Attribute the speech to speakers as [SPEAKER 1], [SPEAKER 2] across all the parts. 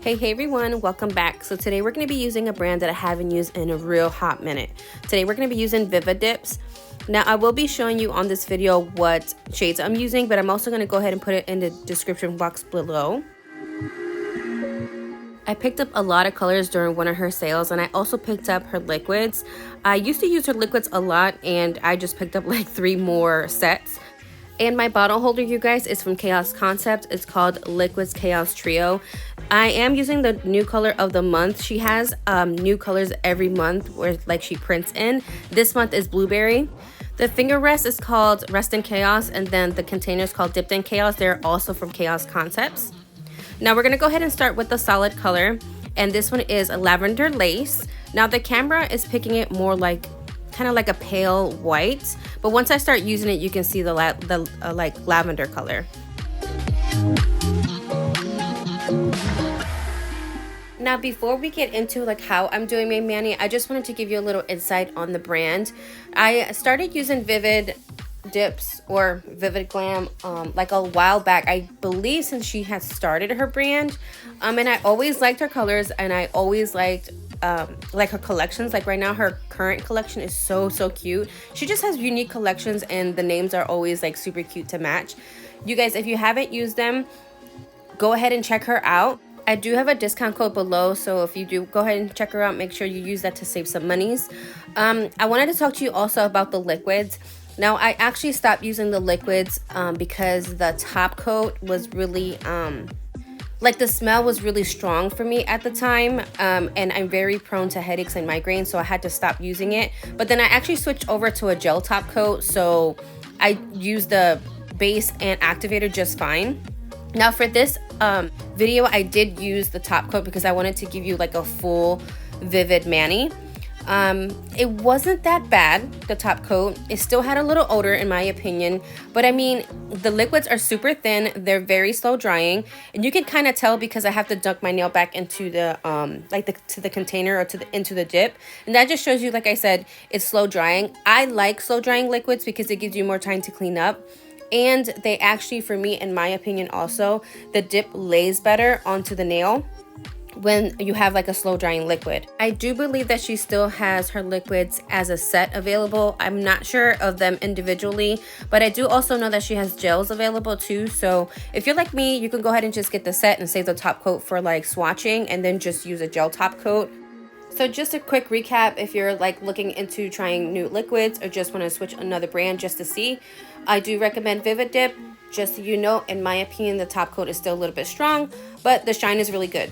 [SPEAKER 1] Hey everyone, welcome back. So today we're going to be using a brand that I haven't used in a real hot minute. Today we're going to be using Viva Dips. Now I will be showing you on this video what shades I'm using, but I'm also going to go ahead and put it in the description box below. I picked up a lot of colors during one of her sales, and I also picked up her liquids. I used to use her liquids a lot, and I just picked up like 3 more sets. And my bottle holder, you guys, is from Chaos Concept. It's called Liquids Chaos Trio. I am using the new color of the month. She has new colors every month where like she prints in. This month is blueberry. The finger rest is called Rest in Chaos, and then the container is called Dipped in Chaos. They're also from Chaos Concepts. Now we're gonna go ahead and start with the solid color, and this one is a lavender lace. Now the camera is picking it more like kind of like a pale white, but once I start using it, you can see the like lavender color. Now before we get into like how I'm doing my mani, I just wanted to give you a little insight on the brand. I started using Vivid Dips or Vivid Glam like a while back, I believe, since she had started her brand, and I always liked her colors, and I always liked like her collections. Like right now her current collection is so cute. She just has unique collections, and the names are always like super cute to match. You guys, if you haven't used them, go ahead and check her out. I do have a discount code below, so if you do go ahead and check her out, make sure you use that to save some monies. I wanted to talk to you also about the liquids. Now I actually stopped using the liquids because the top coat was really like the smell was really strong for me at the time, and I'm very prone to headaches and migraines, so I had to stop using it. But then I actually switched over to a gel top coat, so I used the base and activator just fine. Now for this video, I did use the top coat because I wanted to give you like a full vivid mani. It wasn't that bad, the top coat. It still had a little odor in my opinion, but I mean, the liquids are super thin, they're very slow drying, and you can kind of tell because I have to dunk my nail back into the to the container or into the dip, and that just shows you, like I said, it's slow drying. I like slow drying liquids because it gives you more time to clean up, and they actually, for me, in my opinion also, the dip lays better onto the nail when you have like a slow drying liquid. I do believe that she still has her liquids as a set available. I'm not sure of them individually, but I do also know that she has gels available too. So if you're like me, you can go ahead and just get the set and save the top coat for like swatching, and then just use a gel top coat. So just a quick recap, if you're like looking into trying new liquids or just want to switch another brand just to see, I do recommend Vivid Dip. Just so you know, in my opinion, the top coat is still a little bit strong, but the shine is really good.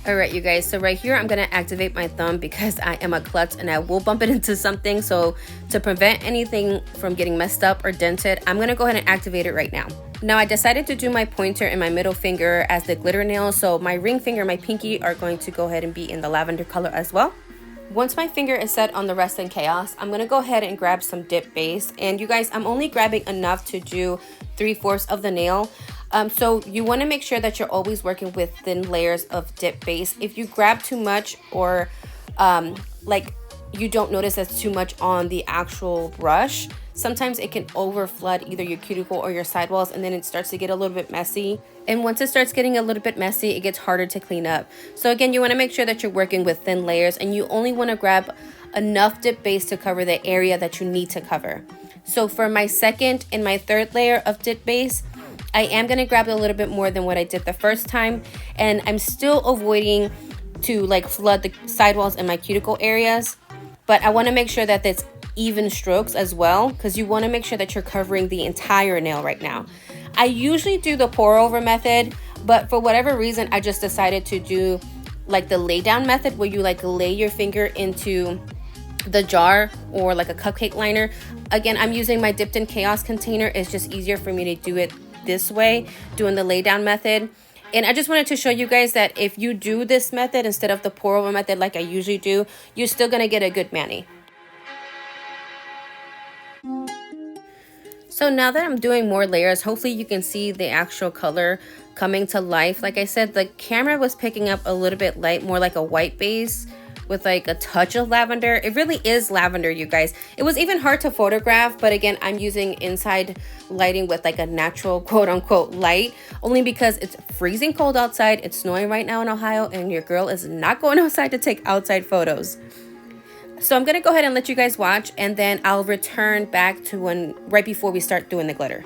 [SPEAKER 1] Alright you guys, so right here I'm going to activate my thumb because I am a klutz and I will bump it into something. So to prevent anything from getting messed up or dented, I'm going to go ahead and activate it right now. Now I decided to do my pointer and my middle finger as the glitter nail, so my ring finger and my pinky are going to go ahead and be in the lavender color as well. Once my finger is set on the Rest in Chaos, I'm going to go ahead and grab some dip base, and you guys, I'm only grabbing enough to do 3/4 of the nail. So you want to make sure that you're always working with thin layers of dip base. If you grab too much, or like you don't notice that's too much on the actual brush, sometimes it can over flood either your cuticle or your sidewalls, and then it starts to get a little bit messy. And once it starts getting a little bit messy, it gets harder to clean up. So again, you want to make sure that you're working with thin layers, and you only want to grab enough dip base to cover the area that you need to cover. So for my second and my third layer of dip base, I am going to grab a little bit more than what I did the first time, and I'm still avoiding to like flood the sidewalls and my cuticle areas, but I want to make sure that it's even strokes as well, because you want to make sure that you're covering the entire nail right now. I usually do the pour over method, but for whatever reason I just decided to do like the lay down method, where you like lay your finger into the jar or like a cupcake liner. Again, I'm using my Dipped in Chaos container. It's just easier for me to do it this way, doing the lay down method. And I just wanted to show you guys that if you do this method instead of the pour over method like I usually do, you're still gonna get a good mani. So now that I'm doing more layers, hopefully you can see the actual color coming to life. Like I said, the camera was picking up a little bit light, more like a white base with like a touch of lavender. It really is lavender, you guys. It was even hard to photograph, but again, I'm using inside lighting with like a natural quote unquote light, only because it's freezing cold outside. It's snowing right now in Ohio, and your girl is not going outside to take outside photos. So I'm gonna go ahead and let you guys watch, and then I'll return back to right before we start doing the glitter.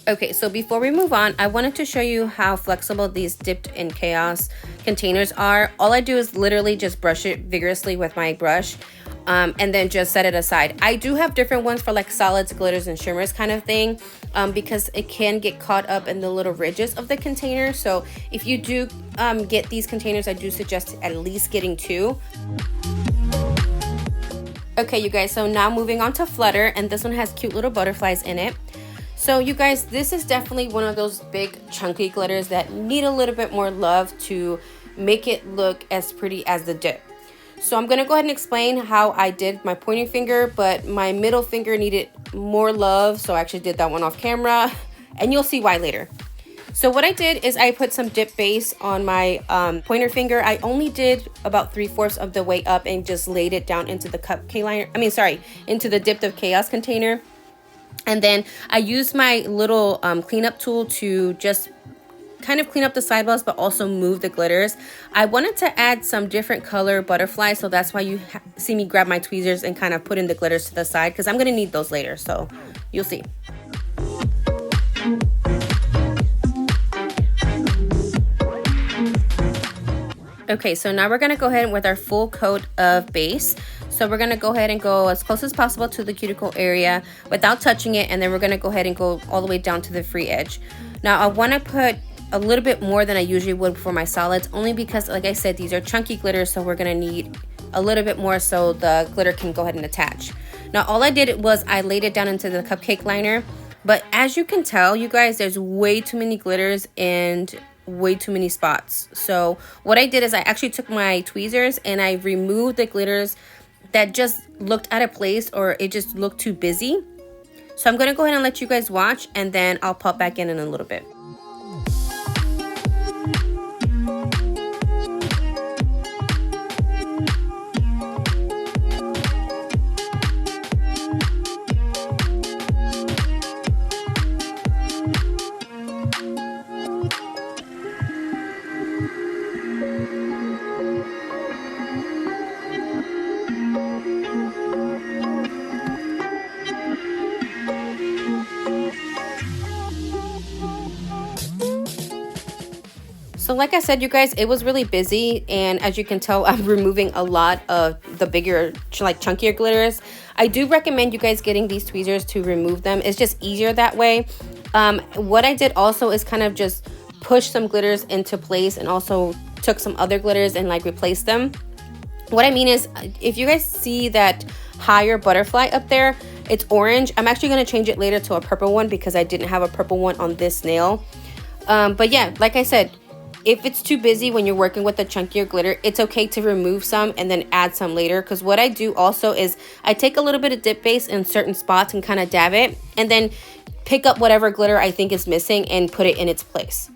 [SPEAKER 1] Okay, so before we move on, I wanted to show you how flexible these dipped in chaos containers are. All I do is literally just brush it vigorously with my brush, and then just set it aside. I do have different ones for like solids, glitters, and shimmers kind of thing, because it can get caught up in the little ridges of the container. So if you do get these containers, I do suggest at least getting 2. Okay, you guys, so now moving on to Flutter, and this one has cute little butterflies in it. So you guys, this is definitely one of those big chunky glitters that need a little bit more love to make it look as pretty as the dip. So I'm gonna go ahead and explain how I did my pointing finger, but my middle finger needed more love, so I actually did that one off camera, and you'll see why later. So what I did is I put some dip base on my pointer finger. I only did about 3/4 of the way up and just laid it down into the cupcake liner. Into the Dipped of Chaos container. And then I used my little cleanup tool to just kind of clean up the sidewalls, but also move the glitters. I wanted to add some different color butterflies, so that's why you see me grab my tweezers and kind of put in the glitters to the side, because I'm going to need those later, so you'll see. Okay, so now we're going to go ahead with our full coat of base. So we're going to go ahead and go as close as possible to the cuticle area without touching it, and then we're going to go ahead and go all the way down to the free edge. Now I want to put a little bit more than I usually would for my solids, only because, like I said, these are chunky glitters, so we're going to need a little bit more so the glitter can go ahead and attach. Now all I did was I laid it down into the cupcake liner, but as you can tell, you guys, there's way too many glitters and way too many spots. So what I did is I actually took my tweezers and I removed the glitters that just looked out of place or it just looked too busy. So I'm going to go ahead and let you guys watch, and then I'll pop back in a little bit. So like I said, you guys, it was really busy, and as you can tell, I'm removing a lot of the bigger, like chunkier glitters. I do recommend you guys getting these tweezers to remove them. It's just easier that way. What I did also is kind of just push some glitters into place, and also took some other glitters and like replaced them. What I mean is, if you guys see that higher butterfly up there, it's orange. I'm actually going to change it later to a purple one because I didn't have a purple one on this nail. But yeah, like I said, if it's too busy when you're working with the chunkier glitter, it's okay to remove some and then add some later. Because what I do also is I take a little bit of dip base in certain spots and kind of dab it, and then pick up whatever glitter I think is missing and put it in its place.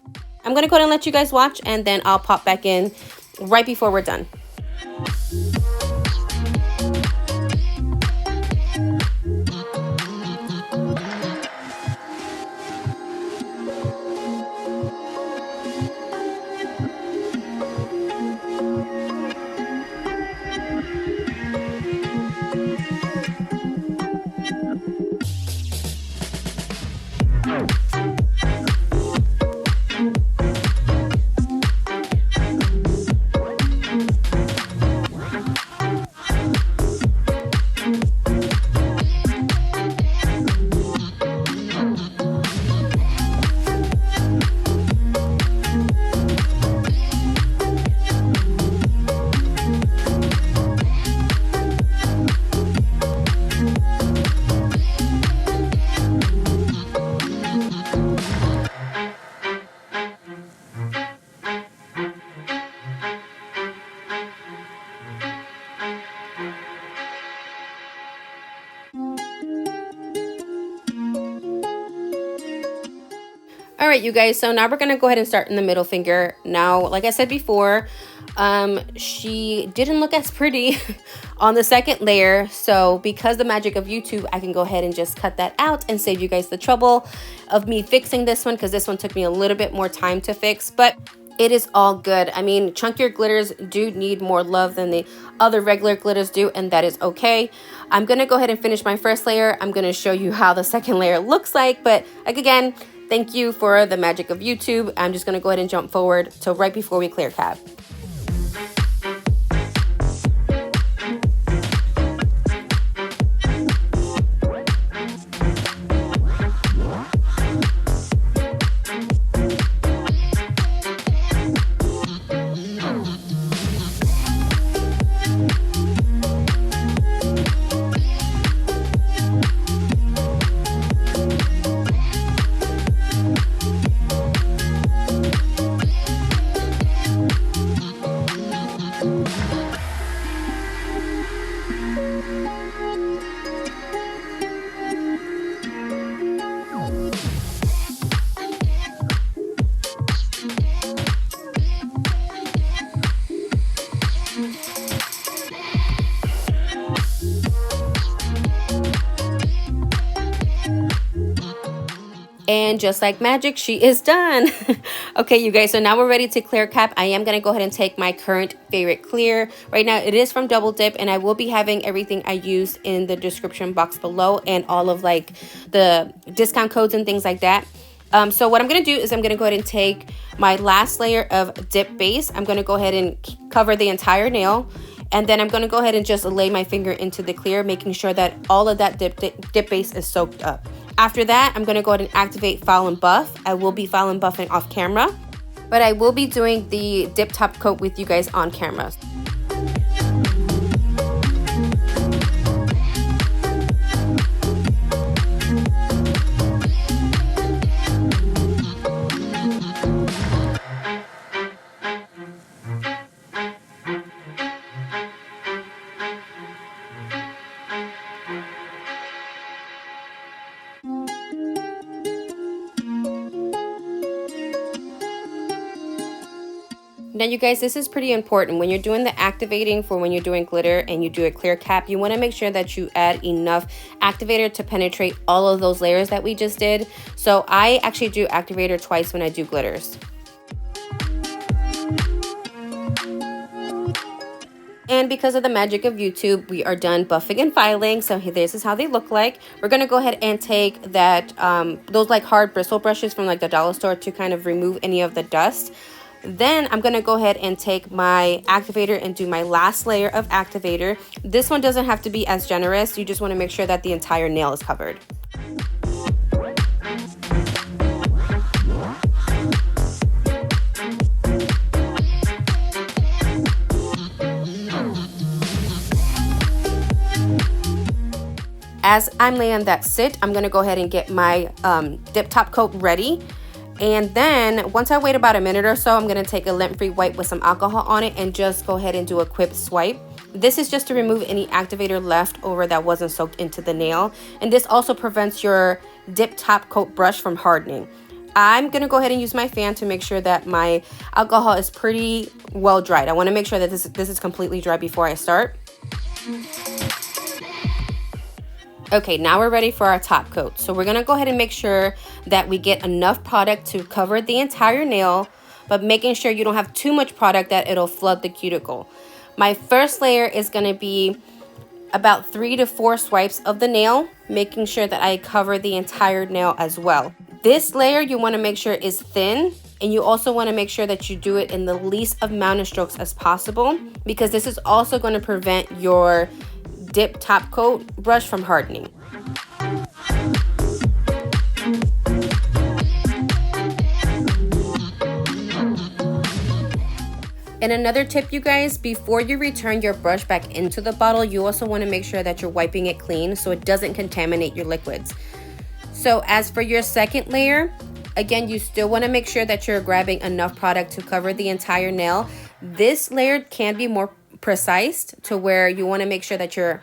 [SPEAKER 1] I'm going to go ahead and let you guys watch, and then I'll pop back in right before we're done. All right, you guys, so now we're gonna go ahead and start in the middle finger. Now, like I said before, she didn't look as pretty on the second layer, so because the magic of YouTube, I can go ahead and just cut that out and save you guys the trouble of me fixing this one, because this one took me a little bit more time to fix, but it is all good. I mean, chunkier glitters do need more love than the other regular glitters do, and that is okay. I'm gonna go ahead and finish my first layer. I'm gonna show you how the second layer looks like, but like again, thank you for the magic of YouTube. I'm just going to go ahead and jump forward to right before we clear cap. And just like magic, she is done. Okay, you guys, so now we're ready to clear cap. I am going to go ahead and take my current favorite clear. Right now, it is from Double Dip, and I will be having everything I used in the description box below, and all of like the discount codes and things like that. So what I'm going to do is I'm going to go ahead and take my last layer of dip base. I'm going to go ahead and cover the entire nail. And then I'm going to go ahead and just lay my finger into the clear, making sure that all of that dip base is soaked up. After that, I'm going to go ahead and activate File and Buff. I will be file and buffing off camera, but I will be doing the dip top coat with you guys on camera. Now you guys, this is pretty important. When you're doing the activating for when you're doing glitter and you do a clear cap, you want to make sure that you add enough activator to penetrate all of those layers that we just did. So I actually do activator twice when I do glitters. And because of the magic of YouTube, we are done buffing and filing. So this is how they look like. We're going to go ahead and take that, those like hard bristle brushes from like the dollar store to kind of remove any of the dust. Then I'm going to go ahead and take my activator and do my last layer of activator. This one doesn't have to be as generous. You just want to make sure that the entire nail is covered. As I'm laying that sit, I'm going to go ahead and get my dip top coat ready. And then once I wait about a minute or so, I'm going to take a lint-free wipe with some alcohol on it and just go ahead and do a quick swipe. This is just to remove any activator left over that wasn't soaked into the nail. And this also prevents your dip top coat brush from hardening. I'm going to go ahead and use my fan to make sure that my alcohol is pretty well dried. I want to make sure that this is completely dry before I start. Okay, now we're ready for our top coat. So we're gonna go ahead and make sure that we get enough product to cover the entire nail, but making sure you don't have too much product that it'll flood the cuticle. My first layer is gonna be about 3 to 4 swipes of the nail, making sure that I cover the entire nail as well. This layer you wanna make sure is thin, and you also wanna make sure that you do it in the least amount of strokes as possible, because this is also gonna prevent your dip top coat brush from hardening. And another tip, you guys, before you return your brush back into the bottle, you also want to make sure that you're wiping it clean so it doesn't contaminate your liquids. So as for your second layer, again, you still want to make sure that you're grabbing enough product to cover the entire nail. This layer can be more precise to where you want to make sure that you're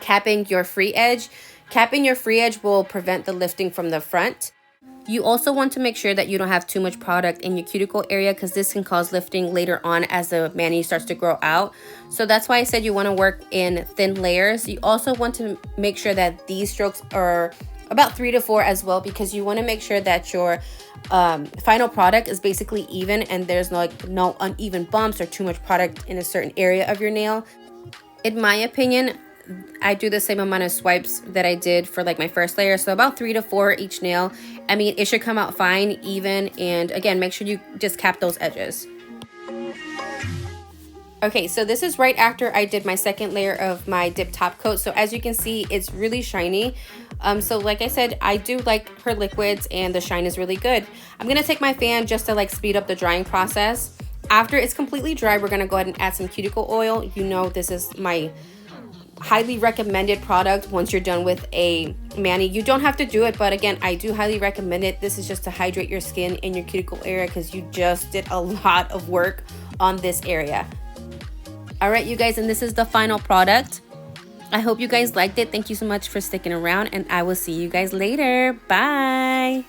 [SPEAKER 1] capping your free edge. Capping your free edge will prevent the lifting from the front. You also want to make sure that you don't have too much product in your cuticle area, because this can cause lifting later on as the mani starts to grow out. So that's why I said you want to work in thin layers. You also want to make sure that these strokes are about 3 to 4 as well, because you want to make sure that your final product is basically even and there's no uneven bumps or too much product in a certain area of your nail. In my opinion, I do the same amount of swipes that I did for like my first layer, so about 3 to 4 each nail. I mean, it should come out fine, even, and again, make sure you just cap those edges. Okay, so this is right after I did my second layer of my dip top coat. So as you can see, it's really shiny. So like I said, I do like her liquids and the shine is really good. I'm gonna take my fan just to like speed up the drying process. After it's completely dry, we're gonna go ahead and add some cuticle oil. You know, this is my highly recommended product once you're done with a mani. You don't have to do it, but again, I do highly recommend it. This is just to hydrate your skin in your cuticle area, because you just did a lot of work on this area. All right, you guys, and this is the final product. I hope you guys liked it. Thank you so much for sticking around, and I will see you guys later. Bye.